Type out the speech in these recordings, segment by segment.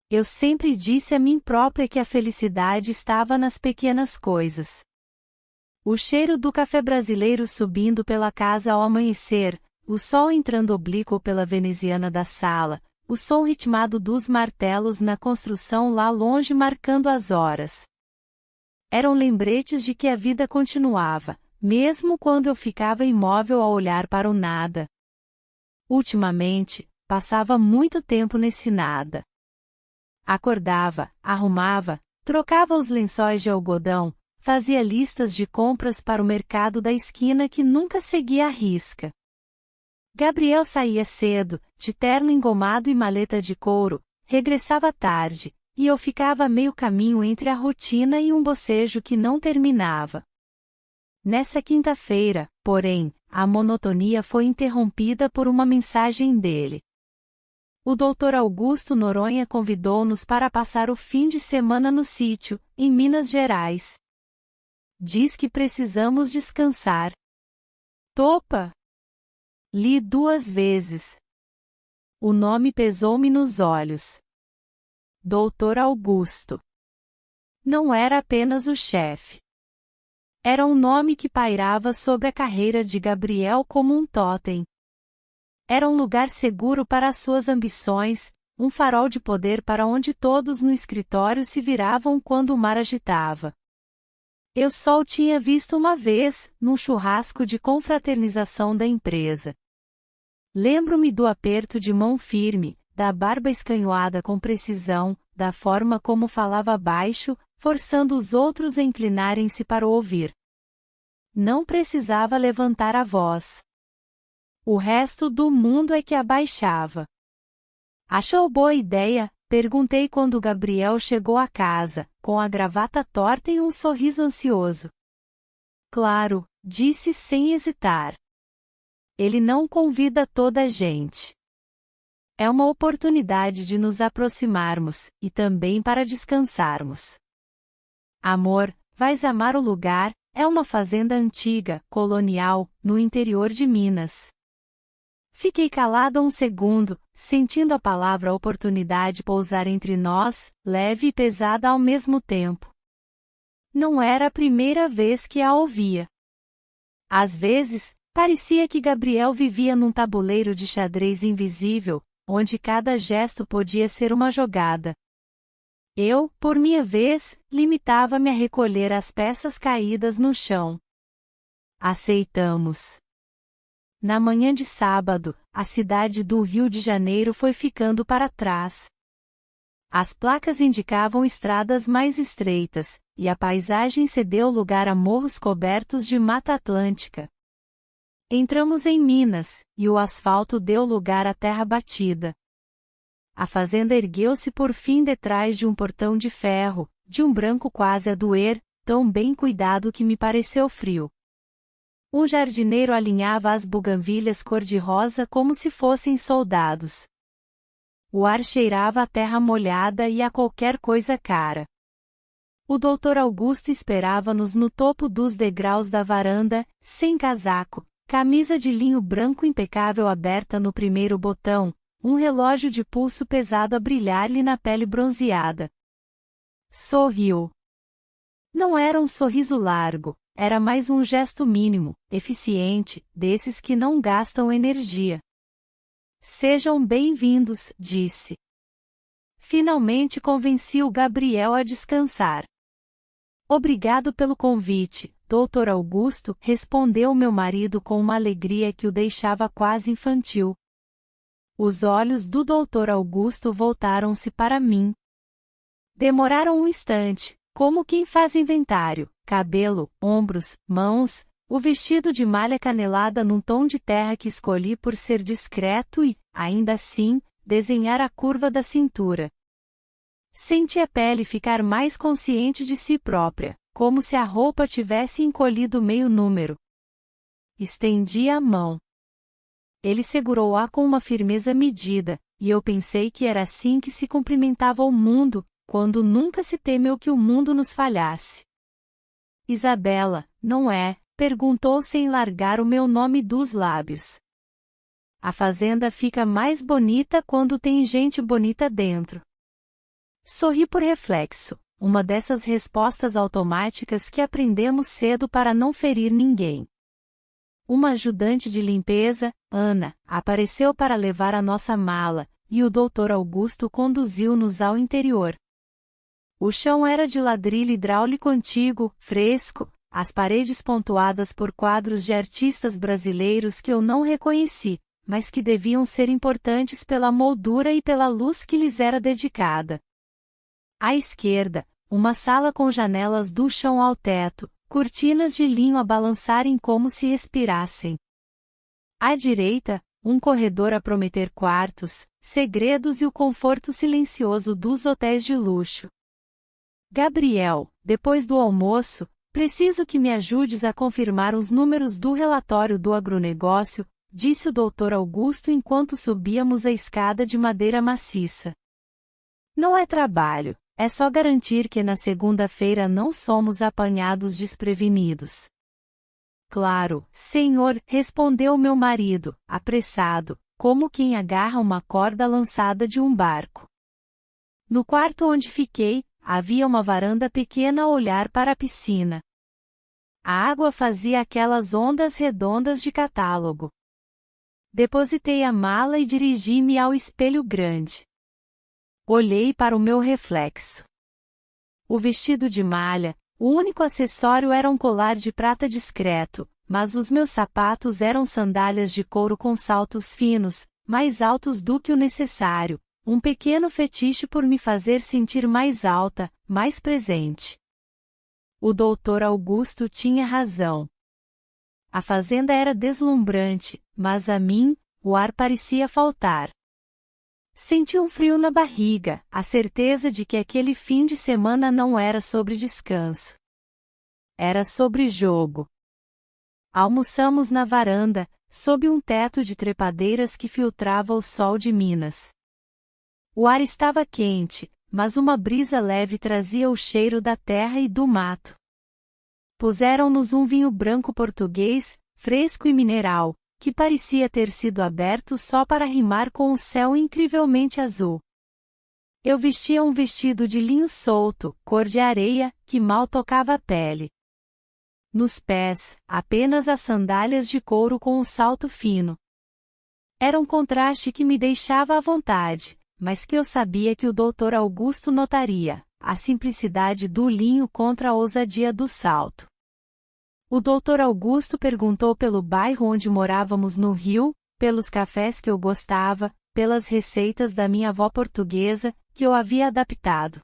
Eu sempre disse a mim própria que a felicidade estava nas pequenas coisas. O cheiro do café brasileiro subindo pela casa ao amanhecer, o sol entrando oblíquo pela veneziana da sala, o som ritmado dos martelos na construção lá longe marcando as horas. Eram lembretes de que a vida continuava, mesmo quando eu ficava imóvel a olhar para o nada. Ultimamente, passava muito tempo nesse nada. Acordava, arrumava, trocava os lençóis de algodão, fazia listas de compras para o mercado da esquina que nunca seguia à risca. Gabriel saía cedo, de terno engomado e maleta de couro, regressava tarde, e eu ficava a meio caminho entre a rotina e um bocejo que não terminava. Nessa quinta-feira, porém, a monotonia foi interrompida por uma mensagem dele. O Dr. Augusto Noronha convidou-nos para passar o fim de semana no sítio, em Minas Gerais. Diz que precisamos descansar. Topa? Li 2 vezes. O nome pesou-me nos olhos. Dr. Augusto. Não era apenas o chefe. Era um nome que pairava sobre a carreira de Gabriel como um totem. Era um lugar seguro para as suas ambições, um farol de poder para onde todos no escritório se viravam quando o mar agitava. Eu só o tinha visto uma vez, num churrasco de confraternização da empresa. Lembro-me do aperto de mão firme, da barba escanhoada com precisão, da forma como falava baixo, forçando os outros a inclinarem-se para o ouvir. Não precisava levantar a voz. O resto do mundo é que abaixava. Achou boa ideia? Perguntei quando Gabriel chegou à casa, com a gravata torta e um sorriso ansioso. Claro, disse sem hesitar. Ele não convida toda a gente. É uma oportunidade de nos aproximarmos, e também para descansarmos. Amor, vais amar o lugar, é uma fazenda antiga, colonial, no interior de Minas. Fiquei calado um segundo, sentindo a palavra oportunidade pousar entre nós, leve e pesada ao mesmo tempo. Não era a primeira vez que a ouvia. Às vezes, parecia que Gabriel vivia num tabuleiro de xadrez invisível, onde cada gesto podia ser uma jogada. Eu, por minha vez, limitava-me a recolher as peças caídas no chão. Aceitamos. Na manhã de sábado, a cidade do Rio de Janeiro foi ficando para trás. As placas indicavam estradas mais estreitas, e a paisagem cedeu lugar a morros cobertos de Mata Atlântica. Entramos em Minas, e o asfalto deu lugar à terra batida. A fazenda ergueu-se por fim detrás de um portão de ferro, de um branco quase a doer, tão bem cuidado que me pareceu frio. Um jardineiro alinhava as buganvílias cor-de-rosa como se fossem soldados. O ar cheirava a terra molhada e a qualquer coisa cara. O Dr. Augusto esperava-nos no topo dos degraus da varanda, sem casaco, camisa de linho branco impecável aberta no primeiro botão, um relógio de pulso pesado a brilhar-lhe na pele bronzeada. Sorriu. Não era um sorriso largo, era mais um gesto mínimo, eficiente, desses que não gastam energia. Sejam bem-vindos, disse. Finalmente convenci o Gabriel a descansar. Obrigado pelo convite, Dr. Augusto, respondeu meu marido com uma alegria que o deixava quase infantil. Os olhos do Dr. Augusto voltaram-se para mim. Demoraram um instante, como quem faz inventário, cabelo, ombros, mãos, o vestido de malha canelada num tom de terra que escolhi por ser discreto e, ainda assim, desenhar a curva da cintura. Senti a pele ficar mais consciente de si própria, como se a roupa tivesse encolhido meio número. Estendi a mão. Ele segurou-a com uma firmeza medida, e eu pensei que era assim que se cumprimentava o mundo, quando nunca se temeu que o mundo nos falhasse. Isabela, não é? Perguntou sem largar o meu nome dos lábios. A fazenda fica mais bonita quando tem gente bonita dentro. Sorri por reflexo, uma dessas respostas automáticas que aprendemos cedo para não ferir ninguém. Uma ajudante de limpeza, Ana, apareceu para levar a nossa mala, e o Dr. Augusto conduziu-nos ao interior. O chão era de ladrilho hidráulico antigo, fresco, as paredes pontuadas por quadros de artistas brasileiros que eu não reconheci, mas que deviam ser importantes pela moldura e pela luz que lhes era dedicada. À esquerda, uma sala com janelas do chão ao teto, cortinas de linho a balançarem como se respirassem. À direita, um corredor a prometer quartos, segredos e o conforto silencioso dos hotéis de luxo. Gabriel, depois do almoço, preciso que me ajudes a confirmar os números do relatório do agronegócio, disse o Dr. Augusto enquanto subíamos a escada de madeira maciça. Não é trabalho, é só garantir que na segunda-feira não somos apanhados desprevenidos. Claro, senhor, respondeu meu marido, apressado, como quem agarra uma corda lançada de um barco. No quarto onde fiquei, havia uma varanda pequena a olhar para a piscina. A água fazia aquelas ondas redondas de catálogo. Depositei a mala e dirigi-me ao espelho grande. Olhei para o meu reflexo. O vestido de malha, o único acessório era um colar de prata discreto, mas os meus sapatos eram sandálias de couro com saltos finos, mais altos do que o necessário, um pequeno fetiche por me fazer sentir mais alta, mais presente. O Dr. Augusto tinha razão. A fazenda era deslumbrante, mas a mim, o ar parecia faltar. Senti um frio na barriga, a certeza de que aquele fim de semana não era sobre descanso. Era sobre jogo. Almoçamos na varanda, sob um teto de trepadeiras que filtrava o sol de Minas. O ar estava quente, mas uma brisa leve trazia o cheiro da terra e do mato. Puseram-nos um vinho branco português, fresco e mineral, que parecia ter sido aberto só para rimar com o céu incrivelmente azul. Eu vestia um vestido de linho solto, cor de areia, que mal tocava a pele. Nos pés, apenas as sandálias de couro com um salto fino. Era um contraste que me deixava à vontade, mas que eu sabia que o Dr. Augusto notaria, a simplicidade do linho contra a ousadia do salto. O Dr. Augusto perguntou pelo bairro onde morávamos no Rio, pelos cafés que eu gostava, pelas receitas da minha avó portuguesa, que eu havia adaptado.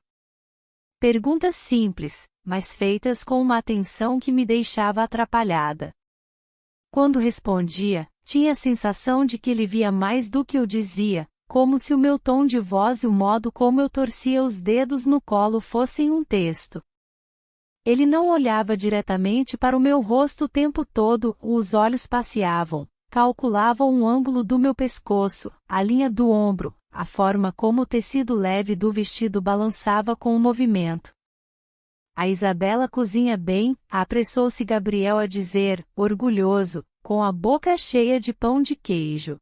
Perguntas simples, mas feitas com uma atenção que me deixava atrapalhada. Quando respondia, tinha a sensação de que ele via mais do que eu dizia, como se o meu tom de voz e o modo como eu torcia os dedos no colo fossem um texto. Ele não olhava diretamente para o meu rosto o tempo todo, os olhos passeavam, calculavam o ângulo do meu pescoço, a linha do ombro, a forma como o tecido leve do vestido balançava com o movimento. A Isabela cozinha bem, apressou-se Gabriel a dizer, orgulhoso, com a boca cheia de pão de queijo.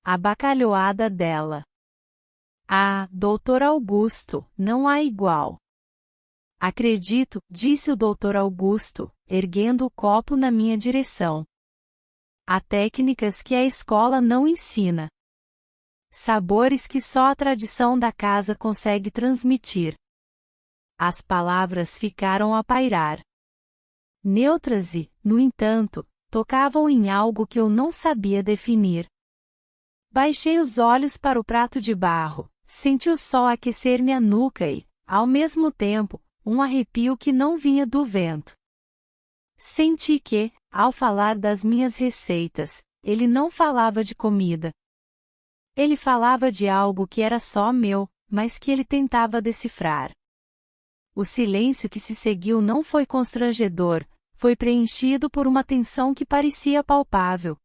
A bacalhoada dela. Ah, Dr. Augusto, não há igual. Acredito, disse o Dr. Augusto, erguendo o copo na minha direção. Há técnicas que a escola não ensina. Sabores que só a tradição da casa consegue transmitir. As palavras ficaram a pairar. Neutras e, no entanto, tocavam em algo que eu não sabia definir. Baixei os olhos para o prato de barro, senti o sol aquecer minha nuca e, ao mesmo tempo, um arrepio que não vinha do vento. Senti que, ao falar das minhas receitas, ele não falava de comida. Ele falava de algo que era só meu, mas que ele tentava decifrar. O silêncio que se seguiu não foi constrangedor, foi preenchido por uma tensão que parecia palpável.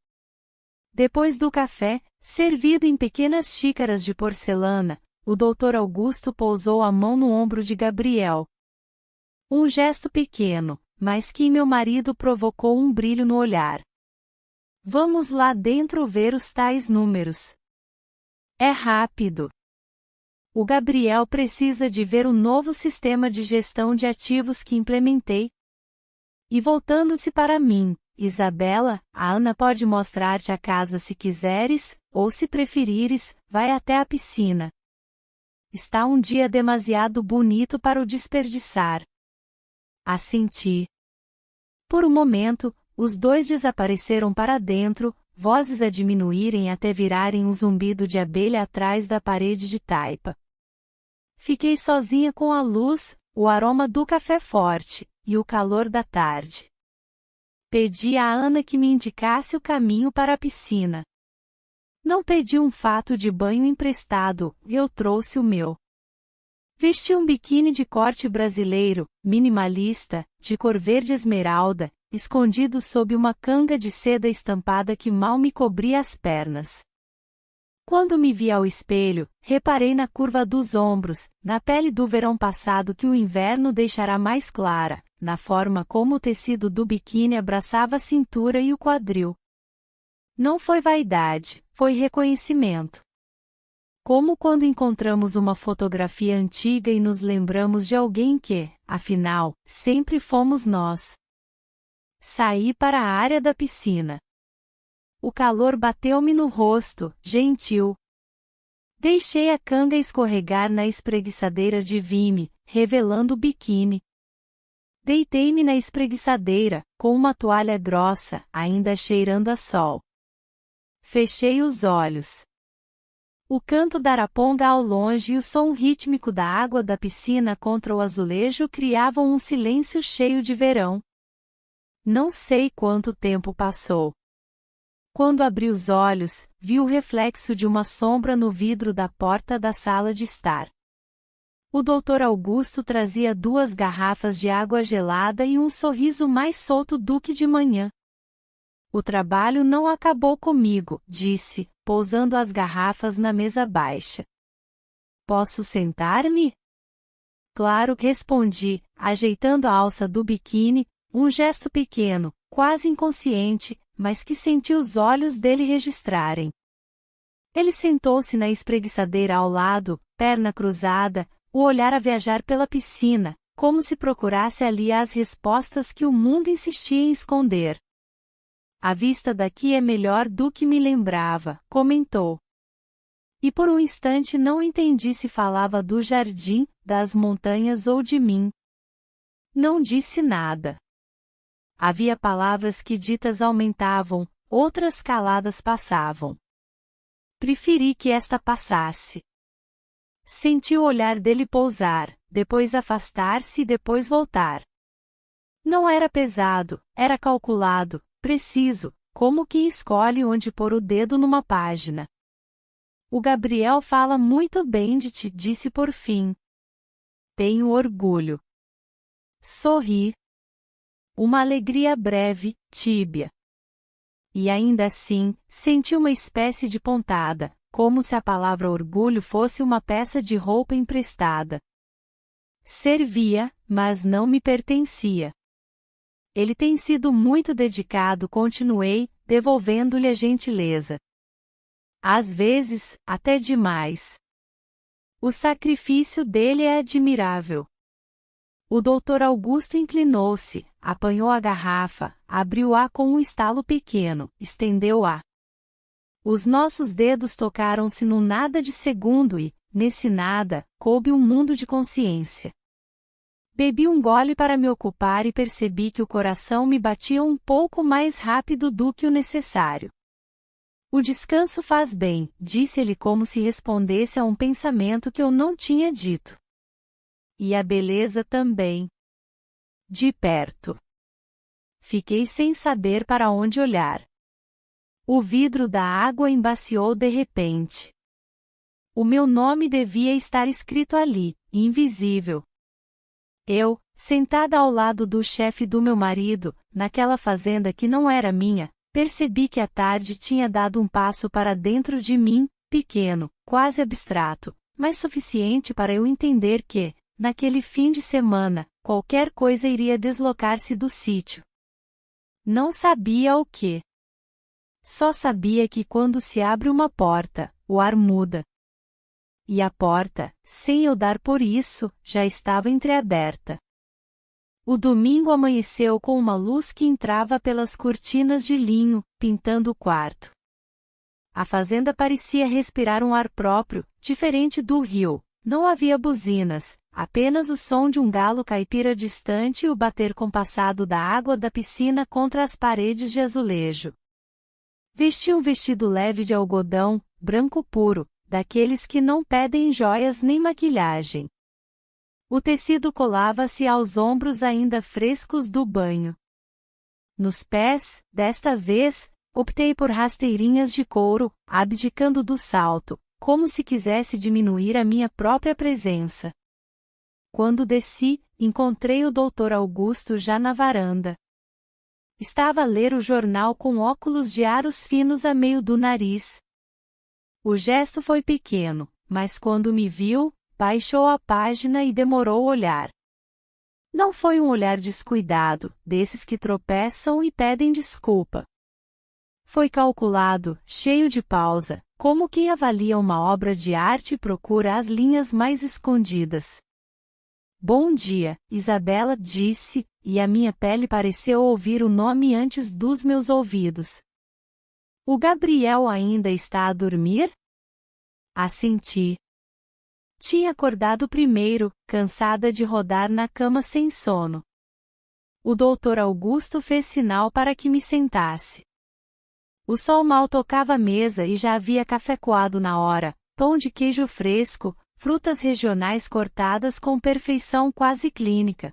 Depois do café, servido em pequenas xícaras de porcelana, o Dr. Augusto pousou a mão no ombro de Gabriel. Um gesto pequeno, mas que em meu marido provocou um brilho no olhar. Vamos lá dentro ver os tais números. É rápido. O Gabriel precisa de ver o novo sistema de gestão de ativos que implementei. E voltando-se para mim, Isabela, a Ana pode mostrar-te a casa se quiseres, ou se preferires, vai até a piscina. Está um dia demasiado bonito para o desperdiçar. Assenti. Por um momento, os dois desapareceram para dentro, vozes a diminuírem até virarem um zumbido de abelha atrás da parede de taipa. Fiquei sozinha com a luz, o aroma do café forte, e o calor da tarde. Pedi a Ana que me indicasse o caminho para a piscina. Não pedi um fato de banho emprestado, eu trouxe o meu. Vesti um biquíni de corte brasileiro, minimalista, de cor verde esmeralda, escondido sob uma canga de seda estampada que mal me cobria as pernas. Quando me vi ao espelho, reparei na curva dos ombros, na pele do verão passado que o inverno deixará mais clara, na forma como o tecido do biquíni abraçava a cintura e o quadril. Não foi vaidade, foi reconhecimento. Como quando encontramos uma fotografia antiga e nos lembramos de alguém que, afinal, sempre fomos nós. Saí para a área da piscina. O calor bateu-me no rosto, gentil. Deixei a canga escorregar na espreguiçadeira de vime, revelando o biquíni. Deitei-me na espreguiçadeira, com uma toalha grossa, ainda cheirando a sol. Fechei os olhos. O canto da araponga ao longe e o som rítmico da água da piscina contra o azulejo criavam um silêncio cheio de verão. Não sei quanto tempo passou. Quando abri os olhos, vi o reflexo de uma sombra no vidro da porta da sala de estar. O Dr. Augusto trazia 2 garrafas de água gelada e um sorriso mais solto do que de manhã. O trabalho não acabou comigo, disse, pousando as garrafas na mesa baixa. Posso sentar-me? Claro, respondi, ajeitando a alça do biquíni, um gesto pequeno, quase inconsciente, mas que senti os olhos dele registrarem. Ele sentou-se na espreguiçadeira ao lado, perna cruzada, o olhar a viajar pela piscina, como se procurasse ali as respostas que o mundo insistia em esconder. A vista daqui é melhor do que me lembrava, comentou. E por um instante não entendi se falava do jardim, das montanhas ou de mim. Não disse nada. Havia palavras que ditas aumentavam, outras caladas passavam. Preferi que esta passasse. Senti o olhar dele pousar, depois afastar-se e depois voltar. Não era pesado, era calculado, preciso, como quem escolhe onde pôr o dedo numa página. O Gabriel fala muito bem de ti, disse por fim. Tenho orgulho. Sorri. Uma alegria breve, tíbia. E ainda assim, senti uma espécie de pontada, como se a palavra orgulho fosse uma peça de roupa emprestada. Servia, mas não me pertencia. Ele tem sido muito dedicado, continuei, devolvendo-lhe a gentileza. Às vezes, até demais. O sacrifício dele é admirável. O Dr. Augusto inclinou-se, apanhou a garrafa, abriu-a com um estalo pequeno, estendeu-a. Os nossos dedos tocaram-se num nada de segundo e, nesse nada, coube um mundo de consciência. Bebi um gole para me ocupar e percebi que o coração me batia um pouco mais rápido do que o necessário. O descanso faz bem, disse ele como se respondesse a um pensamento que eu não tinha dito. E a beleza também. De perto. Fiquei sem saber para onde olhar. O vidro da água embaciou de repente. O meu nome devia estar escrito ali, invisível. Eu, sentada ao lado do chefe do meu marido, naquela fazenda que não era minha, percebi que a tarde tinha dado um passo para dentro de mim, pequeno, quase abstrato, mas suficiente para eu entender que, naquele fim de semana, qualquer coisa iria deslocar-se do sítio. Não sabia o que. Só sabia que quando se abre uma porta, o ar muda. e a porta, sem eu dar por isso, já estava entreaberta. O domingo amanheceu com uma luz que entrava pelas cortinas de linho, pintando o quarto. A fazenda parecia respirar um ar próprio, diferente do rio. Não havia buzinas, apenas o som de um galo caipira distante e o bater compassado da água da piscina contra as paredes de azulejo. Vesti um vestido leve de algodão, branco puro, daqueles que não pedem joias nem maquilhagem. O tecido colava-se aos ombros ainda frescos do banho. Nos pés, desta vez, optei por rasteirinhas de couro, abdicando do salto, como se quisesse diminuir a minha própria presença. Quando desci, encontrei o Dr. Augusto já na varanda. Estava a ler o jornal com óculos de aros finos a meio do nariz. O gesto foi pequeno, mas quando me viu, baixou a página e demorou o olhar. Não foi um olhar descuidado, desses que tropeçam e pedem desculpa. Foi calculado, cheio de pausa, como quem avalia uma obra de arte e procura as linhas mais escondidas. Bom dia, Isabela, disse, e a minha pele pareceu ouvir o nome antes dos meus ouvidos. O Gabriel ainda está a dormir? Assenti. Tinha acordado primeiro, cansada de rodar na cama sem sono. O Dr. Augusto fez sinal para que me sentasse. O sol mal tocava a mesa e já havia café coado na hora, pão de queijo fresco, frutas regionais cortadas com perfeição quase clínica.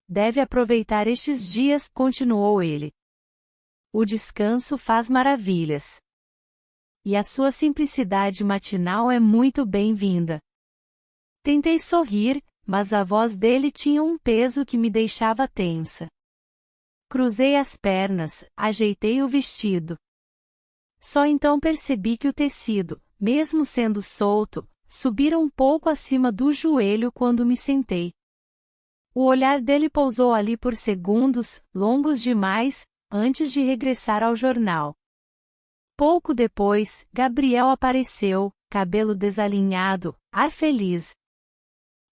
Deve aproveitar estes dias, continuou ele. O descanso faz maravilhas. E a sua simplicidade matinal é muito bem-vinda. Tentei sorrir, mas a voz dele tinha um peso que me deixava tensa. Cruzei as pernas, ajeitei o vestido. Só então percebi que o tecido, mesmo sendo solto, subira um pouco acima do joelho quando me sentei. O olhar dele pousou ali por segundos, longos demais, antes de regressar ao jornal. Pouco depois, Gabriel apareceu, cabelo desalinhado, ar feliz.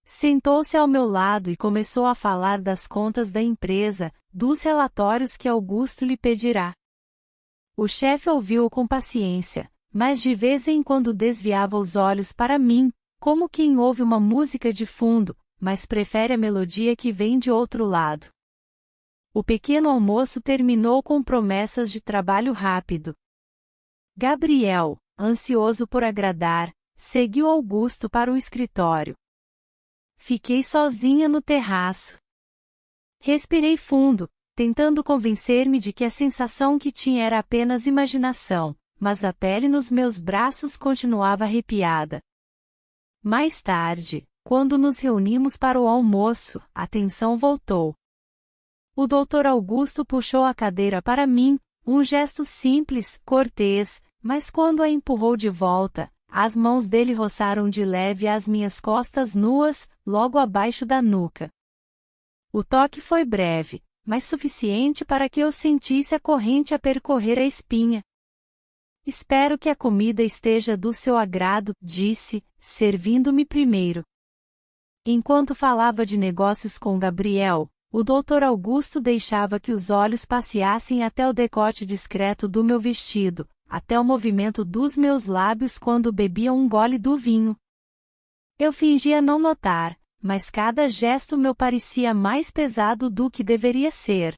Sentou-se ao meu lado e começou a falar das contas da empresa, dos relatórios que Augusto lhe pedirá. O chefe ouviu-o com paciência, mas de vez em quando desviava os olhos para mim, como quem ouve uma música de fundo, mas prefere a melodia que vem de outro lado. O pequeno almoço terminou com promessas de trabalho rápido. Gabriel, ansioso por agradar, seguiu Augusto para o escritório. Fiquei sozinha no terraço. Respirei fundo, tentando convencer-me de que a sensação que tinha era apenas imaginação, mas a pele nos meus braços continuava arrepiada. Mais tarde, quando nos reunimos para o almoço, a tensão voltou. O Dr. Augusto puxou a cadeira para mim, um gesto simples, cortês, mas quando a empurrou de volta, as mãos dele roçaram de leve as minhas costas nuas, logo abaixo da nuca. O toque foi breve, mas suficiente para que eu sentisse a corrente a percorrer a espinha. Espero que a comida esteja do seu agrado, disse, servindo-me primeiro. Enquanto falava de negócios com Gabriel, o Dr. Augusto deixava que os olhos passeassem até o decote discreto do meu vestido, até o movimento dos meus lábios quando bebia um gole do vinho. Eu fingia não notar, mas cada gesto meu parecia mais pesado do que deveria ser.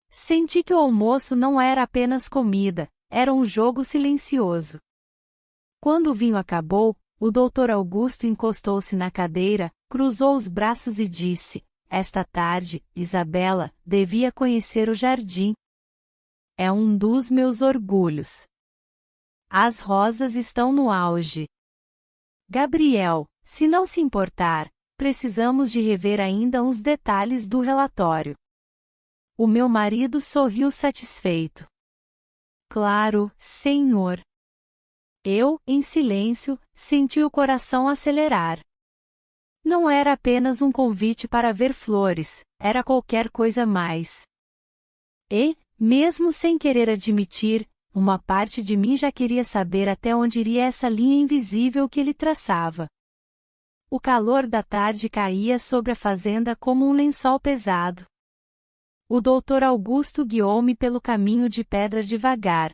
Senti que o almoço não era apenas comida, era um jogo silencioso. Quando o vinho acabou, o Dr. Augusto encostou-se na cadeira, cruzou os braços e disse: "Esta tarde, Isabela, devia conhecer o jardim. É um dos meus orgulhos. As rosas estão no auge. Gabriel, se não se importar, precisamos de rever ainda uns detalhes do relatório." O meu marido sorriu satisfeito. "Claro, senhor." Eu, em silêncio, senti o coração acelerar. Não era apenas um convite para ver flores, era qualquer coisa mais. E, mesmo sem querer admitir, uma parte de mim já queria saber até onde iria essa linha invisível que ele traçava. O calor da tarde caía sobre a fazenda como um lençol pesado. O Dr. Augusto guiou-me pelo caminho de pedra devagar.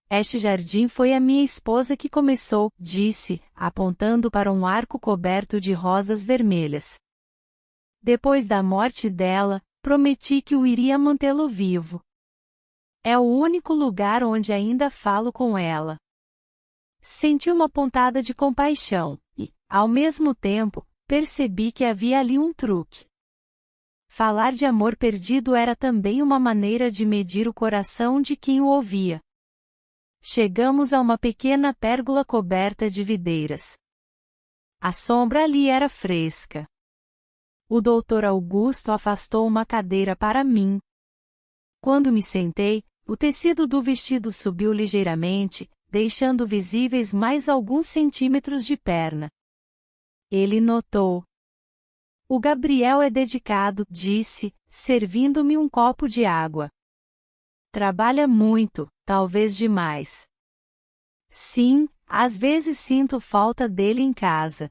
Este jardim foi a minha esposa que começou, disse, apontando para um arco coberto de rosas vermelhas. Depois da morte dela, prometi que o iria mantê-lo vivo. É o único lugar onde ainda falo com ela. Senti uma pontada de compaixão, e, ao mesmo tempo, percebi que havia ali um truque. Falar de amor perdido era também uma maneira de medir o coração de quem o ouvia. Chegamos a uma pequena pérgola coberta de videiras. A sombra ali era fresca. O Dr. Augusto afastou uma cadeira para mim. Quando me sentei, o tecido do vestido subiu ligeiramente, deixando visíveis mais alguns centímetros de perna. Ele notou. O Gabriel é dedicado, disse, servindo-me um copo de água. Trabalha muito, talvez demais. Sim, às vezes sinto falta dele em casa.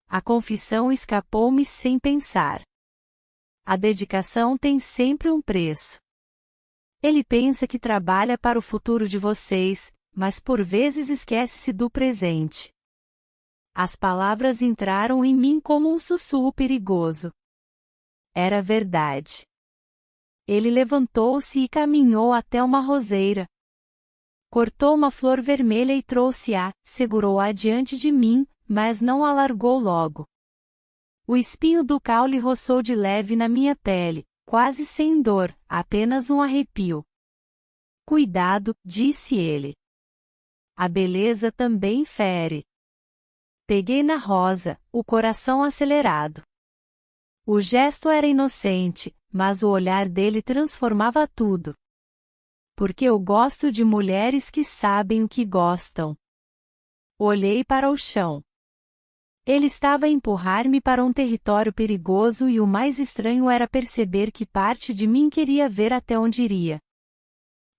A confissão escapou-me sem pensar. A dedicação tem sempre um preço. Ele pensa que trabalha para o futuro de vocês, mas por vezes esquece-se do presente. As palavras entraram em mim como um sussurro perigoso. Era verdade. Ele levantou-se e caminhou até uma roseira. Cortou uma flor vermelha e trouxe-a, segurou-a diante de mim, mas não a largou logo. O espinho do caule roçou de leve na minha pele, quase sem dor, apenas um arrepio. Cuidado, disse ele. A beleza também fere. Peguei na rosa, o coração acelerado. O gesto era inocente, mas o olhar dele transformava tudo. Porque eu gosto de mulheres que sabem o que gostam. Olhei para o chão. Ele estava a empurrar-me para um território perigoso e o mais estranho era perceber que parte de mim queria ver até onde iria.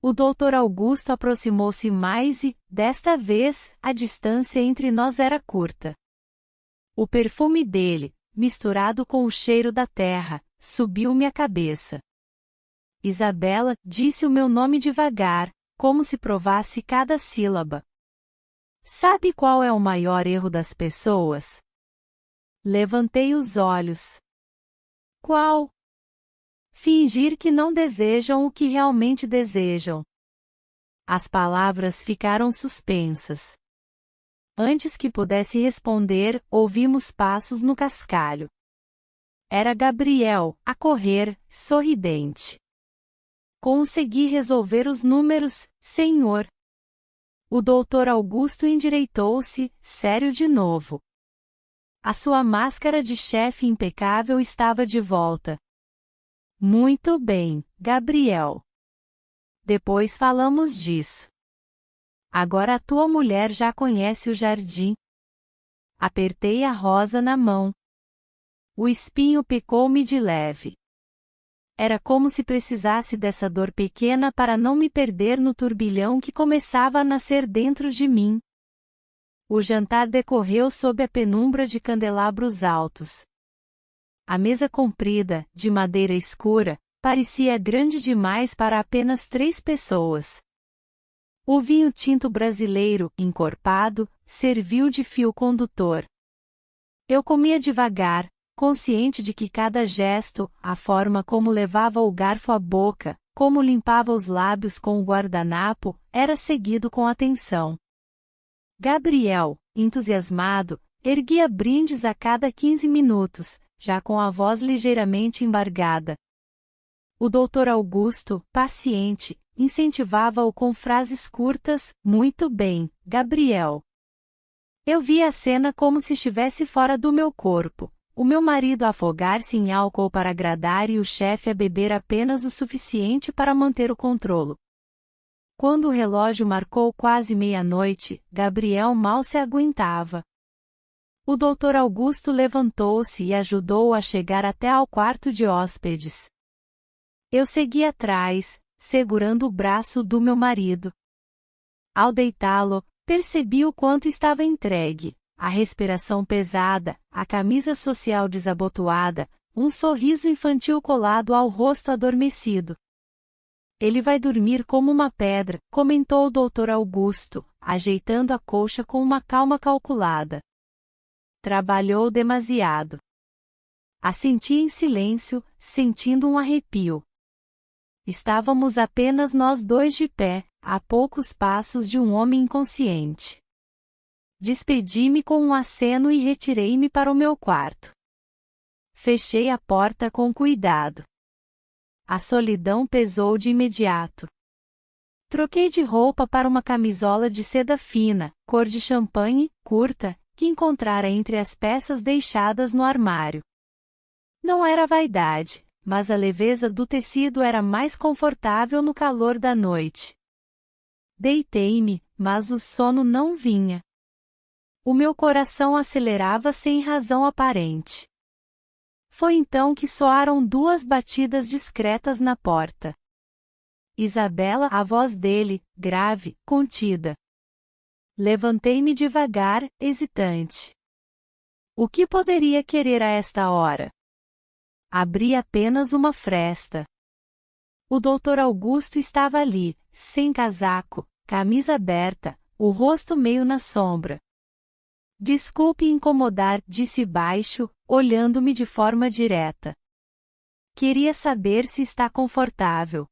O Dr. Augusto aproximou-se mais e, desta vez, a distância entre nós era curta. O perfume dele, misturado com o cheiro da terra, subiu-me à cabeça. Isabela, disse o meu nome devagar, como se provasse cada sílaba. Sabe qual é o maior erro das pessoas? Levantei os olhos. Qual? Fingir que não desejam o que realmente desejam. As palavras ficaram suspensas. Antes que pudesse responder, ouvimos passos no cascalho. Era Gabriel, a correr, sorridente. Consegui resolver os números, senhor. O Dr. Augusto endireitou-se, sério de novo. A sua máscara de chefe impecável estava de volta. Muito bem, Gabriel. Depois falamos disso. Agora a tua mulher já conhece o jardim. Apertei a rosa na mão. O espinho picou-me de leve. Era como se precisasse dessa dor pequena para não me perder no turbilhão que começava a nascer dentro de mim. O jantar decorreu sob a penumbra de candelabros altos. A mesa comprida, de madeira escura, parecia grande demais para apenas 3 pessoas. O vinho tinto brasileiro, encorpado, serviu de fio condutor. Eu comia devagar, consciente de que cada gesto, a forma como levava o garfo à boca, como limpava os lábios com o guardanapo, era seguido com atenção. Gabriel, entusiasmado, erguia brindes a cada 15 minutos, já com a voz ligeiramente embargada. O Dr. Augusto, paciente, incentivava-o com frases curtas: muito bem, Gabriel. Eu via a cena como se estivesse fora do meu corpo. O meu marido a afogar-se em álcool para agradar e o chefe a beber apenas o suficiente para manter o controle. Quando o relógio marcou quase meia-noite, Gabriel mal se aguentava. O Dr. Augusto levantou-se e ajudou-o a chegar até ao quarto de hóspedes. Eu segui atrás, segurando o braço do meu marido. Ao deitá-lo, percebi o quanto estava entregue, a respiração pesada, a camisa social desabotoada, um sorriso infantil colado ao rosto adormecido. Ele vai dormir como uma pedra, comentou o Dr. Augusto, ajeitando a colcha com uma calma calculada. Trabalhou demasiado. Assenti em silêncio, sentindo um arrepio. Estávamos apenas nós dois de pé, a poucos passos de um homem inconsciente. Despedi-me com um aceno e retirei-me para o meu quarto. Fechei a porta com cuidado. A solidão pesou de imediato. Troquei de roupa para uma camisola de seda fina, cor de champanhe, curta, que encontrara entre as peças deixadas no armário. Não era vaidade, mas a leveza do tecido era mais confortável no calor da noite. Deitei-me, mas o sono não vinha. O meu coração acelerava sem razão aparente. Foi então que soaram 2 batidas discretas na porta. Isabela, a voz dele, grave, contida. Levantei-me devagar, hesitante. O que poderia querer a esta hora? Abri apenas uma fresta. O Dr. Augusto estava ali, sem casaco, camisa aberta, o rosto meio na sombra. Desculpe incomodar, disse baixo, olhando-me de forma direta. Queria saber se está confortável.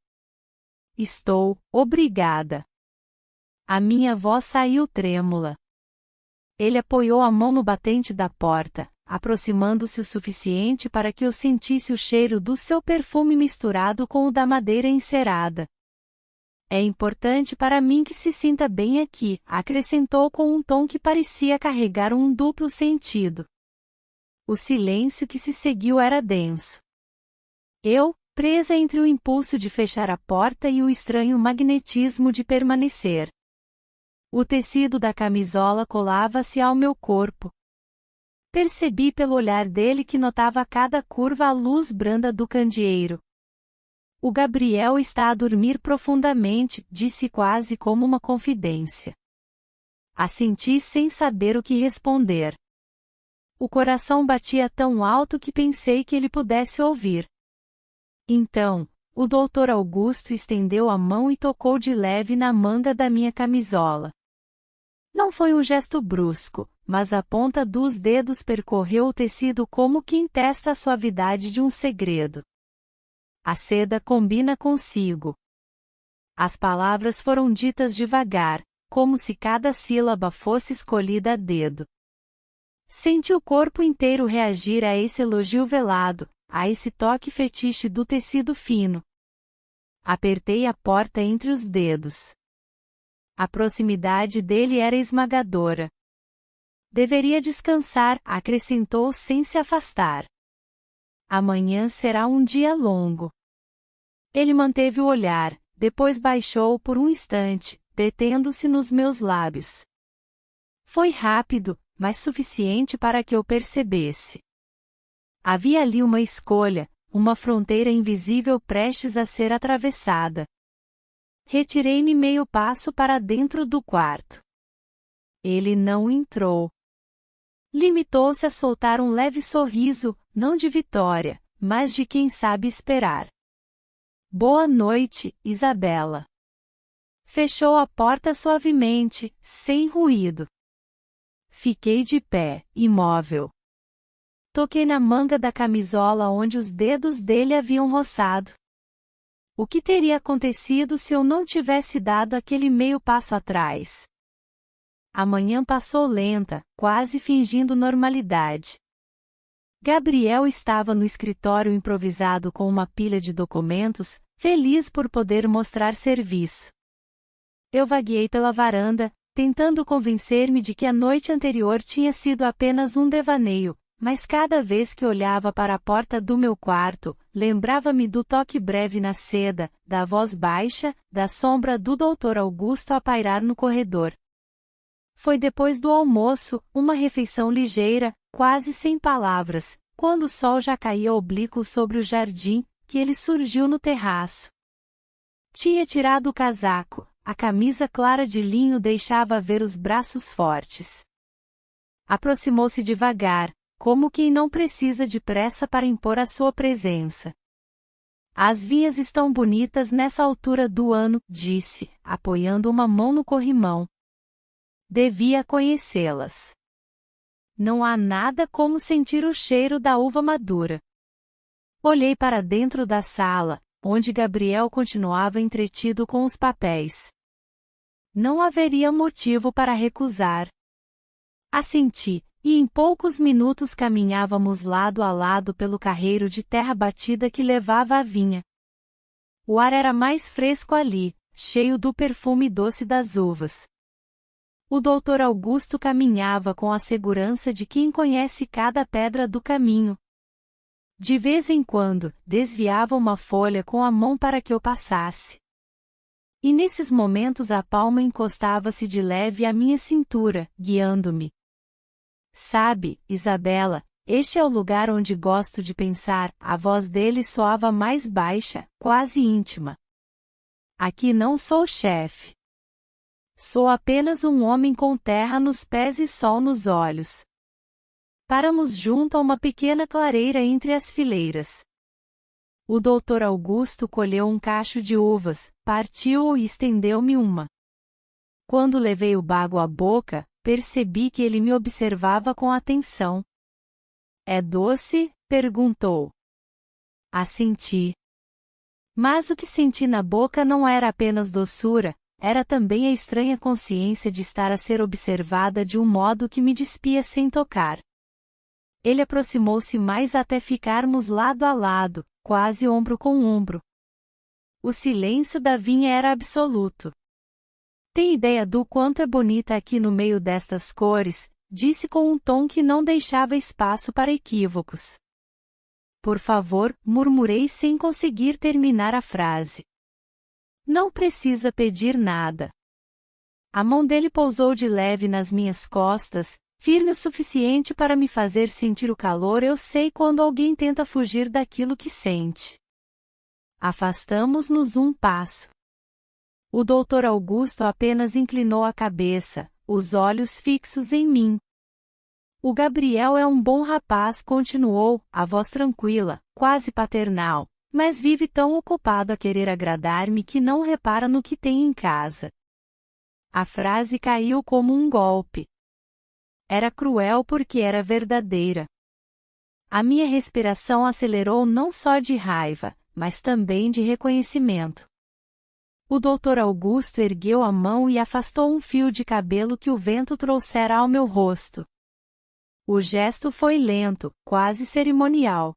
Estou, obrigada. A minha voz saiu trêmula. Ele apoiou a mão no batente da porta, aproximando-se o suficiente para que eu sentisse o cheiro do seu perfume misturado com o da madeira encerada. É importante para mim que se sinta bem aqui, acrescentou com um tom que parecia carregar um duplo sentido. O silêncio que se seguiu era denso. Eu, presa entre o impulso de fechar a porta e o estranho magnetismo de permanecer. O tecido da camisola colava-se ao meu corpo. Percebi pelo olhar dele que notava cada curva a luz branda do candeeiro. O Gabriel está a dormir profundamente, disse quase como uma confidência. Assenti sem saber o que responder. O coração batia tão alto que pensei que ele pudesse ouvir. Então, o Dr. Augusto estendeu a mão e tocou de leve na manga da minha camisola. Não foi um gesto brusco, mas a ponta dos dedos percorreu o tecido como quem testa a suavidade de um segredo. A seda combina consigo. As palavras foram ditas devagar, como se cada sílaba fosse escolhida a dedo. Senti o corpo inteiro reagir a esse elogio velado, a esse toque fetiche do tecido fino. Apertei a porta entre os dedos. A proximidade dele era esmagadora. Deveria descansar, acrescentou sem se afastar. Amanhã será um dia longo. Ele manteve o olhar, depois baixou por um instante, detendo-se nos meus lábios. Foi rápido, mas suficiente para que eu percebesse. Havia ali uma escolha, uma fronteira invisível prestes a ser atravessada. Retirei-me meio passo para dentro do quarto. Ele não entrou. Limitou-se a soltar um leve sorriso, não de vitória, mas de quem sabe esperar. Boa noite, Isabela. Fechou a porta suavemente, sem ruído. Fiquei de pé, imóvel. Toquei na manga da camisola onde os dedos dele haviam roçado. O que teria acontecido se eu não tivesse dado aquele meio passo atrás? A manhã passou lenta, quase fingindo normalidade. Gabriel estava no escritório improvisado com uma pilha de documentos, feliz por poder mostrar serviço. Eu vagueei pela varanda, tentando convencer-me de que a noite anterior tinha sido apenas um devaneio, mas cada vez que olhava para a porta do meu quarto, lembrava-me do toque breve na seda, da voz baixa, da sombra do Dr. Augusto a pairar no corredor. Foi depois do almoço, uma refeição ligeira, quase sem palavras, quando o sol já caía oblíquo sobre o jardim, que ele surgiu no terraço. Tinha tirado o casaco, a camisa clara de linho deixava ver os braços fortes. Aproximou-se devagar, como quem não precisa de pressa para impor a sua presença. As vinhas estão bonitas nessa altura do ano, disse, apoiando uma mão no corrimão. Devia conhecê-las. Não há nada como sentir o cheiro da uva madura. Olhei para dentro da sala, onde Gabriel continuava entretido com os papéis. Não haveria motivo para recusar. Assenti, e em poucos minutos caminhávamos lado a lado pelo carreiro de terra batida que levava à vinha. O ar era mais fresco ali, cheio do perfume doce das uvas. O Dr. Augusto caminhava com a segurança de quem conhece cada pedra do caminho. De vez em quando, desviava uma folha com a mão para que eu passasse. E nesses momentos a palma encostava-se de leve à minha cintura, guiando-me. Sabe, Isabela, este é o lugar onde gosto de pensar, a voz dele soava mais baixa, quase íntima. Aqui não sou chefe. Sou apenas um homem com terra nos pés e sol nos olhos. Paramos junto a uma pequena clareira entre as fileiras. O Dr. Augusto colheu um cacho de uvas, partiu-o e estendeu-me uma. Quando levei o bago à boca, percebi que ele me observava com atenção. É doce? Perguntou. Assenti. Mas o que senti na boca não era apenas doçura, era também a estranha consciência de estar a ser observada de um modo que me despia sem tocar. Ele aproximou-se mais até ficarmos lado a lado, quase ombro com ombro. O silêncio da vinha era absoluto. Tem ideia do quanto é bonita aqui no meio destas cores, disse com um tom que não deixava espaço para equívocos. Por favor, murmurei sem conseguir terminar a frase. Não precisa pedir nada. A mão dele pousou de leve nas minhas costas, firme o suficiente para me fazer sentir o calor. Eu sei quando alguém tenta fugir daquilo que sente. Afastamos-nos um passo. O Dr. Augusto apenas inclinou a cabeça, os olhos fixos em mim. O Gabriel é um bom rapaz, continuou, a voz tranquila, quase paternal, mas vive tão ocupado a querer agradar-me que não repara no que tem em casa. A frase caiu como um golpe. Era cruel porque era verdadeira. A minha respiração acelerou não só de raiva, mas também de reconhecimento. O Dr. Augusto ergueu a mão e afastou um fio de cabelo que o vento trouxera ao meu rosto. O gesto foi lento, quase cerimonial.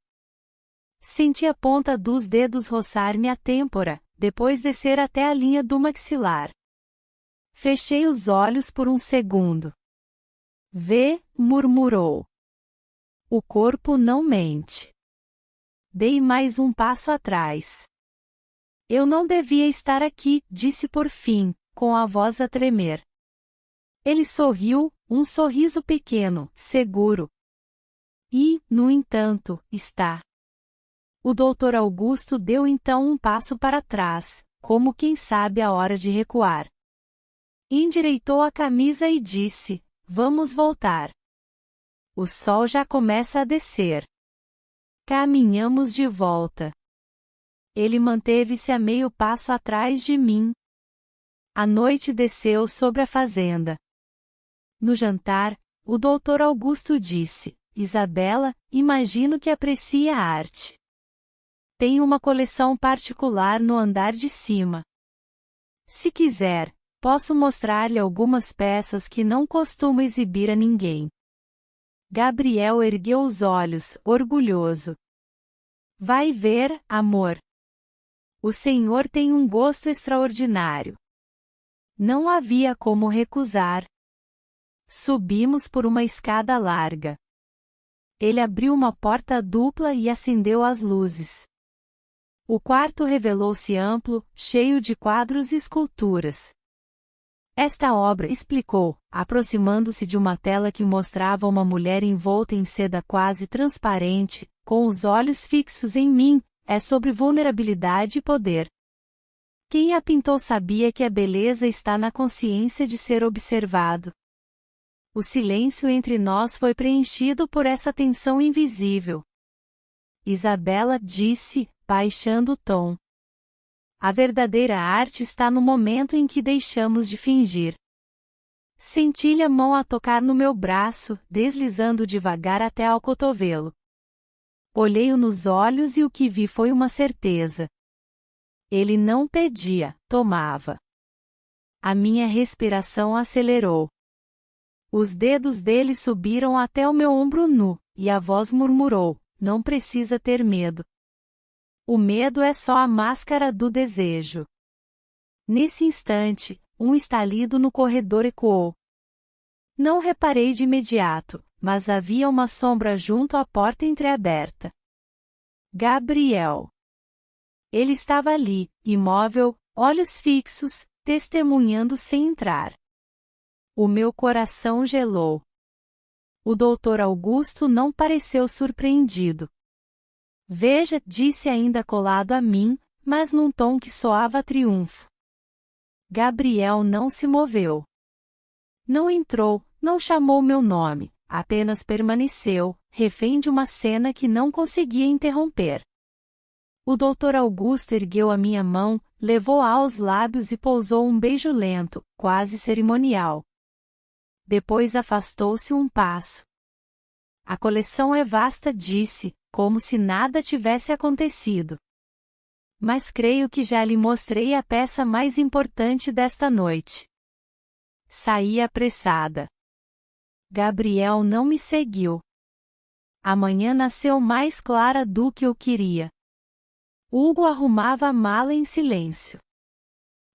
Senti a ponta dos dedos roçar-me a têmpora, depois descer até a linha do maxilar. Fechei os olhos por um segundo. Vê, murmurou. O corpo não mente. Dei mais um passo atrás. Eu não devia estar aqui, disse por fim, com a voz a tremer. Ele sorriu, um sorriso pequeno, seguro. E, no entanto, está. O Dr. Augusto deu então um passo para trás, como quem sabe a hora de recuar. Endireitou a camisa e disse, vamos voltar. O sol já começa a descer. Caminhamos de volta. Ele manteve-se a meio passo atrás de mim. A noite desceu sobre a fazenda. No jantar, o Dr. Augusto disse, Isabela, imagino que aprecia a arte. Tenho uma coleção particular no andar de cima. Se quiser, posso mostrar-lhe algumas peças que não costumo exibir a ninguém. Gabriel ergueu os olhos, orgulhoso. Vai ver, amor. O senhor tem um gosto extraordinário. Não havia como recusar. Subimos por uma escada larga. Ele abriu uma porta dupla e acendeu as luzes. O quarto revelou-se amplo, cheio de quadros e esculturas. Esta obra, explicou, aproximando-se de uma tela que mostrava uma mulher envolta em seda quase transparente, com os olhos fixos em mim, é sobre vulnerabilidade e poder. Quem a pintou sabia que a beleza está na consciência de ser observado. O silêncio entre nós foi preenchido por essa tensão invisível. Isabela disse, baixando o tom. A verdadeira arte está no momento em que deixamos de fingir. Senti-lhe a mão a tocar no meu braço, deslizando devagar até ao cotovelo. Olhei-o nos olhos e o que vi foi uma certeza. Ele não pedia, tomava. A minha respiração acelerou. Os dedos dele subiram até o meu ombro nu, e a voz murmurou, não precisa ter medo. O medo é só a máscara do desejo. Nesse instante, um estalido no corredor ecoou. Não reparei de imediato, mas havia uma sombra junto à porta entreaberta. Gabriel. Ele estava ali, imóvel, olhos fixos, testemunhando sem entrar. O meu coração gelou. O Dr. Augusto não pareceu surpreendido. Veja, disse ainda colado a mim, mas num tom que soava triunfo. Gabriel não se moveu. Não entrou, não chamou meu nome, apenas permaneceu, refém de uma cena que não conseguia interromper. O Dr. Augusto ergueu a minha mão, levou-a aos lábios e pousou um beijo lento, quase cerimonial. Depois afastou-se um passo. A coleção é vasta, disse, como se nada tivesse acontecido. Mas creio que já lhe mostrei a peça mais importante desta noite. Saí apressada. Gabriel não me seguiu. A manhã nasceu mais clara do que eu queria. Hugo arrumava a mala em silêncio.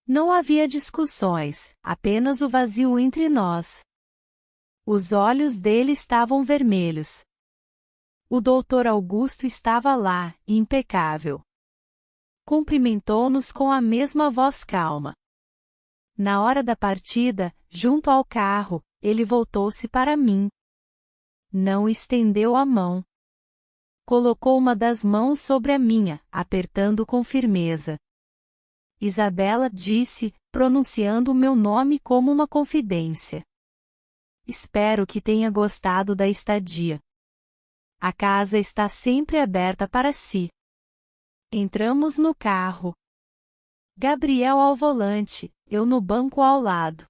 Não havia discussões, apenas o vazio entre nós. Os olhos dele estavam vermelhos. O Dr. Augusto estava lá, impecável. Cumprimentou-nos com a mesma voz calma. Na hora da partida, junto ao carro, ele voltou-se para mim. Não estendeu a mão. Colocou uma das mãos sobre a minha, apertando com firmeza. Isabela disse, pronunciando o meu nome como uma confidência. Espero que tenha gostado da estadia. A casa está sempre aberta para si. Entramos no carro. Gabriel ao volante, eu no banco ao lado.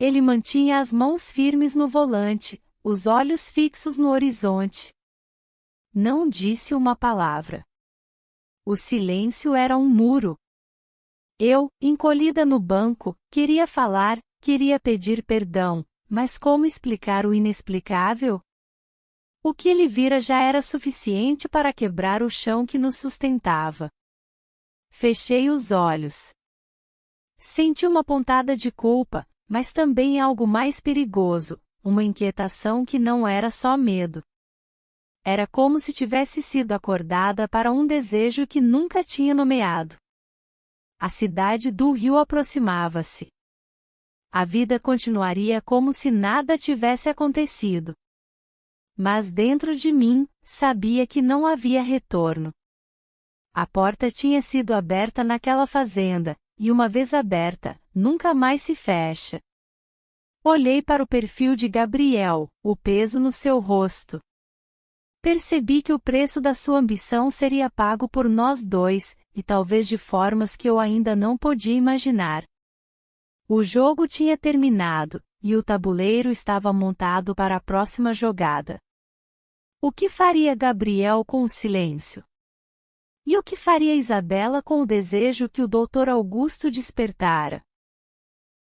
Ele mantinha as mãos firmes no volante, os olhos fixos no horizonte. Não disse uma palavra. O silêncio era um muro. Eu, encolhida no banco, queria falar, queria pedir perdão, mas como explicar o inexplicável? O que ele vira já era suficiente para quebrar o chão que nos sustentava. Fechei os olhos. Senti uma pontada de culpa, mas também algo mais perigoso, uma inquietação que não era só medo. Era como se tivesse sido acordada para um desejo que nunca tinha nomeado. A cidade do Rio aproximava-se. A vida continuaria como se nada tivesse acontecido. Mas dentro de mim, sabia que não havia retorno. A porta tinha sido aberta naquela fazenda, e uma vez aberta, nunca mais se fecha. Olhei para o perfil de Gabriel, o peso no seu rosto. Percebi que o preço da sua ambição seria pago por nós dois, e talvez de formas que eu ainda não podia imaginar. O jogo tinha terminado, e o tabuleiro estava montado para a próxima jogada. O que faria Gabriel com o silêncio? E o que faria Isabela com o desejo que o Dr. Augusto despertara?